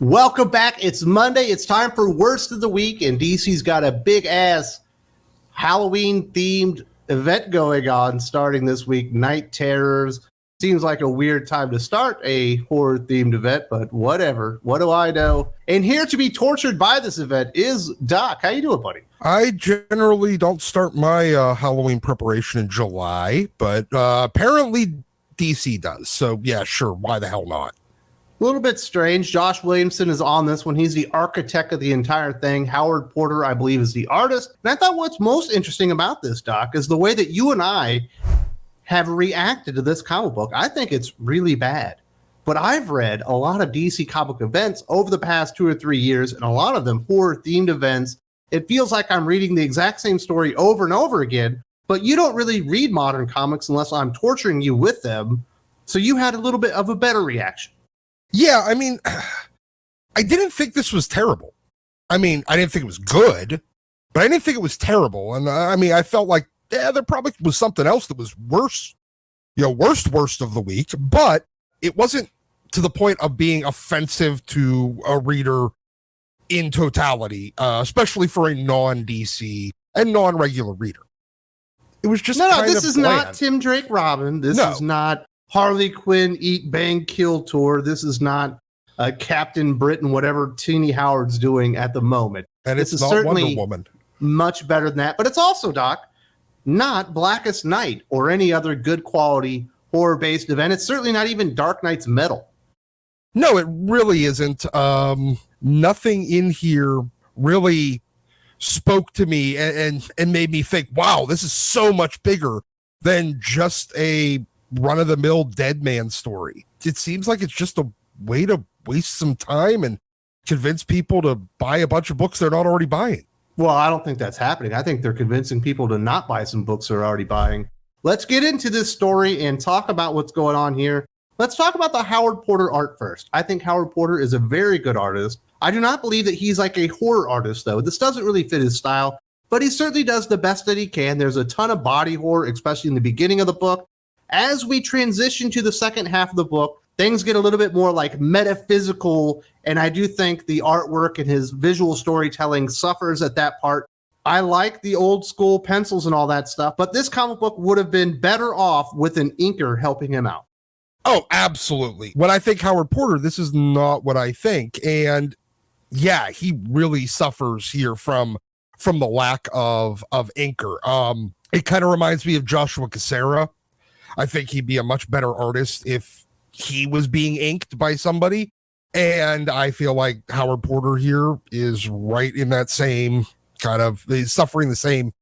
Welcome back. It's Monday. It's time for Worst of the Week, and DC's got a big ass Halloween themed event going on starting this week. Night Terrors. Seems like a weird time to start a horror themed event, but whatever. What do I know? And here to be tortured by this event is Doc. How you doing, buddy? I generally don't start my Halloween preparation in July, but apparently DC does. So yeah, sure. Why the hell not? A little bit strange. Josh Williamson is on this one. He's the architect of the entire thing. Howard Porter, I believe, is the artist. And I thought what's most interesting about this, Doc, is the way that you and I have reacted to this comic book. I think it's really bad. But I've read a lot of DC comic events over the past 2 or 3 years, and a lot of them horror-themed events. It feels like I'm reading the exact same story over and over again, but you don't really read modern comics unless I'm torturing you with them. So you had a little bit of a better reaction. Yeah, I mean, I didn't think this was terrible. I mean, I didn't think it was good, but I didn't think it was terrible. And I mean, I felt like, yeah, there probably was something else that was worse, worst of the week, but it wasn't to the point of being offensive to a reader in totality, especially for a non-DC and non-regular reader. It was just no, this is not Tim Drake Robin. This is not Harley Quinn Eat Bang Kill Tour. This is not Captain Britain, whatever Teeny Howard's doing at the moment. And it's not Wonder Woman. Much better than that. But it's also, Doc, not Blackest Night or any other good quality horror-based event. It's certainly not even Dark Knight's Metal. No, it really isn't. Nothing in here really spoke to me and made me think, wow, this is so much bigger than just a run-of-the-mill dead man story. It seems like it's just a way to waste some time and convince people to buy a bunch of books they're not already buying. Well, I don't think that's happening. I think they're convincing people to not buy some books they're already buying. Let's get into this story and talk about what's going on here. Let's talk about the Howard Porter art first. I think Howard Porter is a very good artist. I do not believe that he's like a horror artist, though. This doesn't really fit his style, but he certainly does the best that he can. There's a ton of body horror, especially in the beginning of the book. As we transition to the second half of the book, things get a little bit more like metaphysical, and I do think the artwork and his visual storytelling suffers at that part. I like the old school pencils and all that stuff, but this comic book would have been better off with an inker helping him out. Oh, absolutely. When I think Howard Porter, this is not what I think. And yeah, he really suffers here from the lack of inker. It kind of reminds me of Joshua Cassara. I think he'd be a much better artist if he was being inked by somebody. And I feel like Howard Porter here is right in that same kind of, he's suffering the same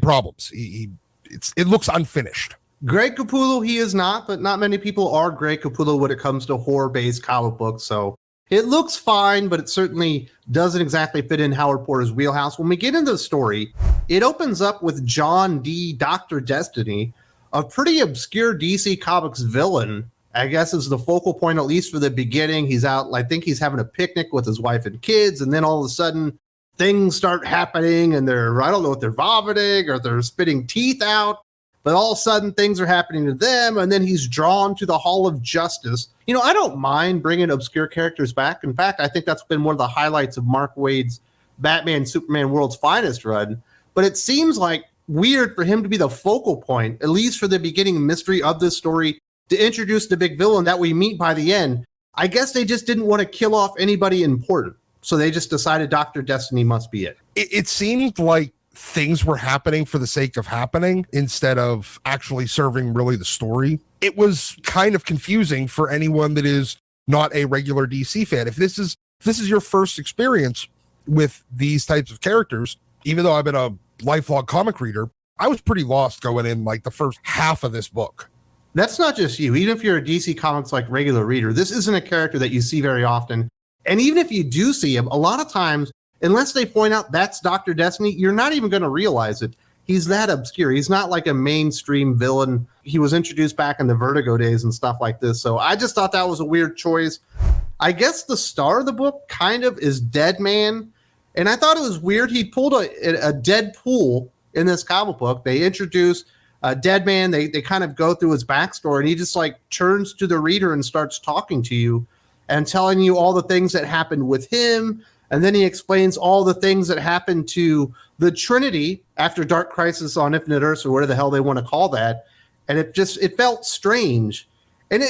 problems. It looks unfinished. Greg Capullo, he is not, but not many people are Greg Capullo when it comes to horror-based comic books. So it looks fine, but it certainly doesn't exactly fit in Howard Porter's wheelhouse. When we get into the story, it opens up with John D. Dr. Destiny, a pretty obscure DC Comics villain. I guess is the focal point, at least for the beginning. He's out, I think he's having a picnic with his wife and kids, and then all of a sudden things start happening, and I don't know if they're vomiting or they're spitting teeth out, but all of a sudden things are happening to them, and then he's drawn to the Hall of Justice. You know, I don't mind bringing obscure characters back. In fact, I think that's been one of the highlights of Mark Waid's Batman Superman World's Finest run, but it seems like weird for him to be the focal point, at least for the beginning mystery of this story, to introduce the big villain that we meet by the end. I guess they just didn't want to kill off anybody important, so they just decided Dr. Destiny must be it. It seemed like things were happening for the sake of happening instead of actually serving really the story. It was kind of confusing for anyone that is not a regular DC fan. If this is your first experience with these types of characters, even though I've been a lifelong comic reader, I was pretty lost going in like the first half of this book. That's not just you. Even if you're a DC Comics like regular reader, this isn't a character that you see very often. And even if you do see him, a lot of times, unless they point out that's Dr. Destiny, you're not even going to realize it. He's that obscure. He's not like a mainstream villain. He was introduced back in the Vertigo days and stuff like this. So I just thought that was a weird choice. I guess the star of the book kind of is Deadman. And I thought it was weird. He pulled a Deadpool in this comic book. They introduce Deadman. They kind of go through his backstory, and he just like turns to the reader and starts talking to you and telling you all the things that happened with him. And then he explains all the things that happened to the Trinity after Dark Crisis on Infinite Earths, or whatever the hell they want to call that. And it felt strange. And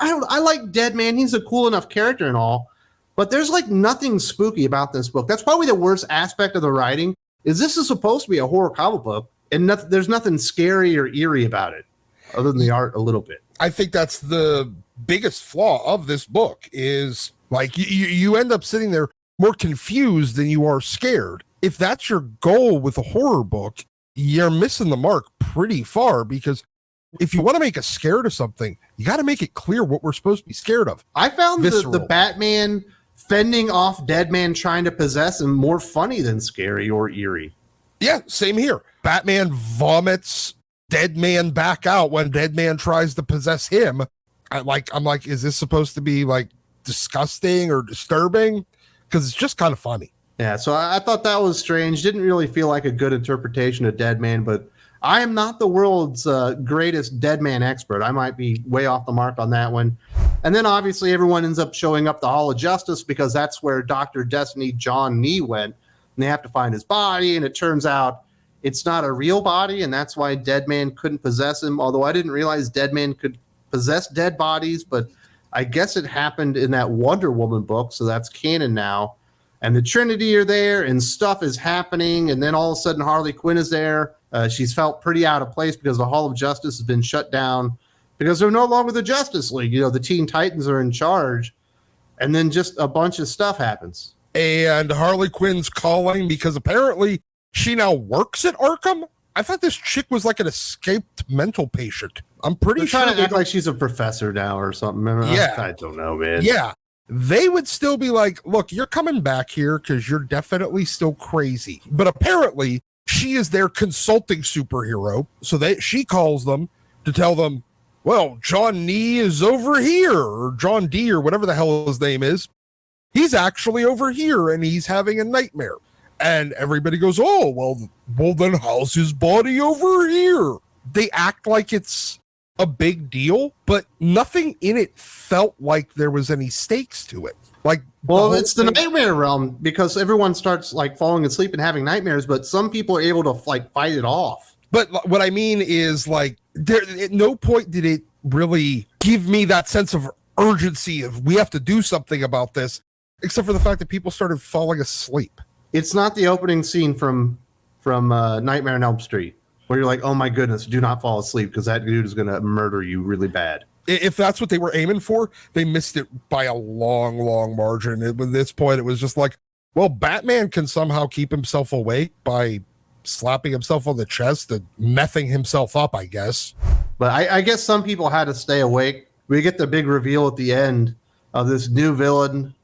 I like Deadman. He's a cool enough character and all, but there's like nothing spooky about this book. That's probably the worst aspect of the writing. This is supposed to be a horror comic book, and there's nothing scary or eerie about it, other than the art a little bit. I think that's the biggest flaw of this book is like you end up sitting there more confused than you are scared. If that's your goal with a horror book, you're missing the mark pretty far, because if you want to make us scared of something, you got to make it clear what we're supposed to be scared of. I found the Batman fending off Deadman trying to possess him more funny than scary or eerie. Yeah, same here. Batman vomits Deadman back out when Deadman tries to possess him. I'm like, is this supposed to be like disgusting or disturbing? Because it's just kind of funny. Yeah, so I thought that was strange. Didn't really feel like a good interpretation of Deadman, but I am not the world's greatest Deadman expert. I might be way off the mark on that one. And then obviously everyone ends up showing up the Hall of Justice, because that's where Dr. Destiny John Nee went, and they have to find his body, and it turns out it's not a real body, and that's why Deadman couldn't possess him, although I didn't realize Deadman could possess dead bodies, but I guess it happened in that Wonder Woman book, so that's canon now. And the Trinity are there, and stuff is happening, and then all of a sudden Harley Quinn is there. She's felt pretty out of place because the Hall of Justice has been shut down because they're no longer the Justice League. You know, the Teen Titans are in charge, and then just a bunch of stuff happens. And Harley Quinn's calling because apparently she now works at Arkham. I thought this chick was like an escaped mental patient. I'm pretty sure trying to act like she's a professor now or something. Yeah. I don't know, man. Yeah. They would still be like, look, you're coming back here because you're definitely still crazy. But apparently she is their consulting superhero. So she calls them to tell them, well, John Nee is over here, or John D, or whatever the hell his name is. He's actually over here and he's having a nightmare. And everybody goes, oh, well, then how's his body over here? They act like it's a big deal, but nothing in it felt like there was any stakes to it. Like, well, it's the nightmare realm, because everyone starts like falling asleep and having nightmares, but some people are able to like fight it off. But what I mean is, like, there at no point did it really give me that sense of urgency of we have to do something about this, except for the fact that people started falling asleep. It's not the opening scene from Nightmare on Elm Street, where you're like, oh my goodness, do not fall asleep because that dude is going to murder you really bad. If that's what they were aiming for, they missed it by a long, long margin. At this point, it was just like, well, Batman can somehow keep himself awake by slapping himself on the chest and messing himself up, I guess. But I guess some people had to stay awake. We get the big reveal at the end of this new villain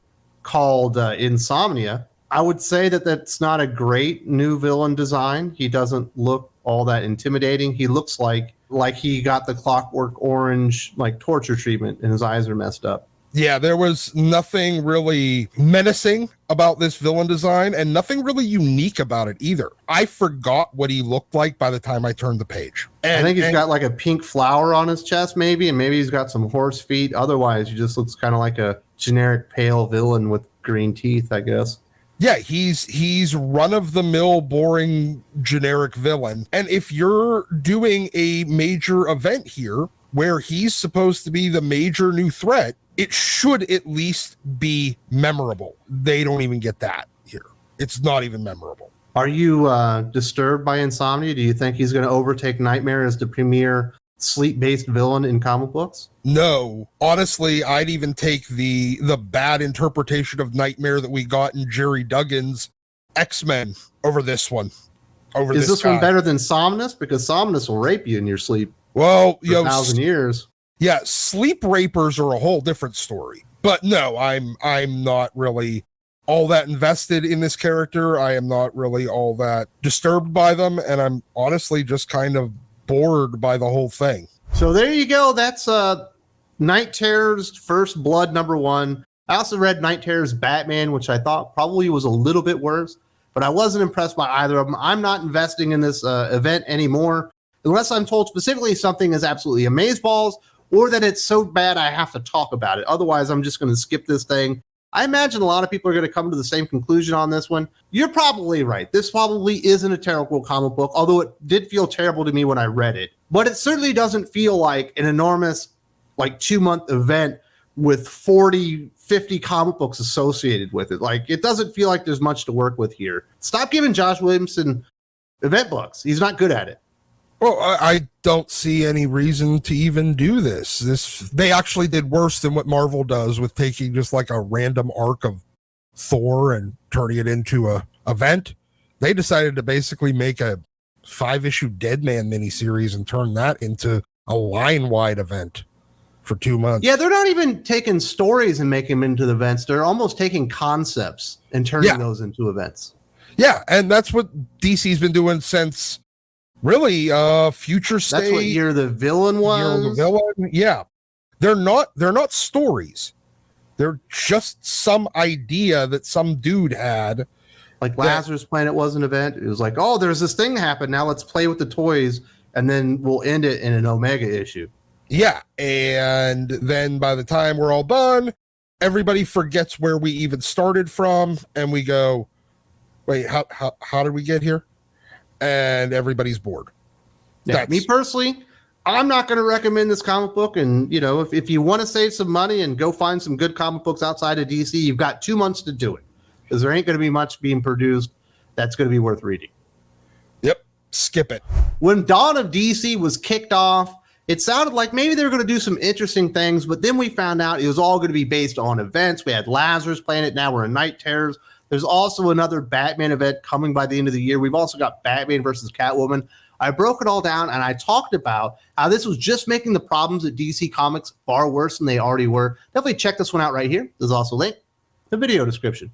called Insomnia. I would say that that's not a great new villain design. He doesn't look all that intimidating. He looks like he got the Clockwork Orange like torture treatment and his eyes are messed up. Yeah, there was nothing really menacing about this villain design and nothing really unique about it either. I forgot what he looked like by the time I turned the page. I think he's got like a pink flower on his chest maybe, and maybe he's got some horse feet. Otherwise, he just looks kind of like a generic pale villain with green teeth, I guess. Yeah, he's run-of-the-mill, boring, generic villain. And if you're doing a major event here where he's supposed to be the major new threat, it should at least be memorable. They don't even get that here. It's not even memorable. Are you disturbed by Insomnia? Do you think he's going to overtake Nightmare as the premier sleep-based villain in comic books? No. Honestly, I'd even take the bad interpretation of Nightmare that we got in Jerry Duggan's X-Men over this one. Is this one better than Somnus? Because Somnus will rape you in your sleep. Well, for 1,000 years. Yeah, sleep rapers are a whole different story. But no, I'm not really all that invested in this character. I am not really all that disturbed by them, and I'm honestly just kind of bored by the whole thing. So there you go. That's Night Terror's First Blood #1. I also read Night Terror's Batman, which I thought probably was a little bit worse, but I wasn't impressed by either of them. I'm not investing in this event anymore unless I'm told specifically something is absolutely amazeballs, or that it's so bad I have to talk about it. Otherwise, I'm just going to skip this thing. I imagine a lot of people are going to come to the same conclusion on this one. You're probably right. This probably isn't a terrible comic book, although it did feel terrible to me when I read it. But it certainly doesn't feel like an enormous, like 2-month event with 40, 50 comic books associated with it. Like, it doesn't feel like there's much to work with here. Stop giving Josh Williamson event books. He's not good at it. Well, I don't see any reason to even do this. They actually did worse than what Marvel does with taking just like a random arc of Thor and turning it into a event. They decided to basically make a 5-issue Deadman miniseries and turn that into a line-wide event for 2 months. Yeah, they're not even taking stories and making them into the events. They're almost taking concepts and turning those into events. Yeah, and that's what DC's been doing since really Future State. That's what Year the Villain was. Year the Villain. Yeah. They're not stories. They're just some idea that some dude had. Like Lazarus Planet was an event. It was like, oh, there's this thing happened. Now let's play with the toys, and then we'll end it in an Omega issue. Yeah, and then by the time we're all done, everybody forgets where we even started from, and we go, wait, how did we get here? And everybody's bored. Yeah, me personally, I'm not going to recommend this comic book. And, you know, if you want to save some money and go find some good comic books outside of DC, you've got 2 months to do it, because there ain't going to be much being produced that's going to be worth reading. Yep, skip it. When Dawn of DC was kicked off, it sounded like maybe they were going to do some interesting things, but then we found out it was all going to be based on events. We had Lazarus Planet, now we're in Night Terrors. There's also another Batman event coming by the end of the year. We've also got Batman versus Catwoman. I broke it all down, and I talked about how this was just making the problems at DC Comics far worse than they already were. Definitely check this one out right here. There's also a link in the video description.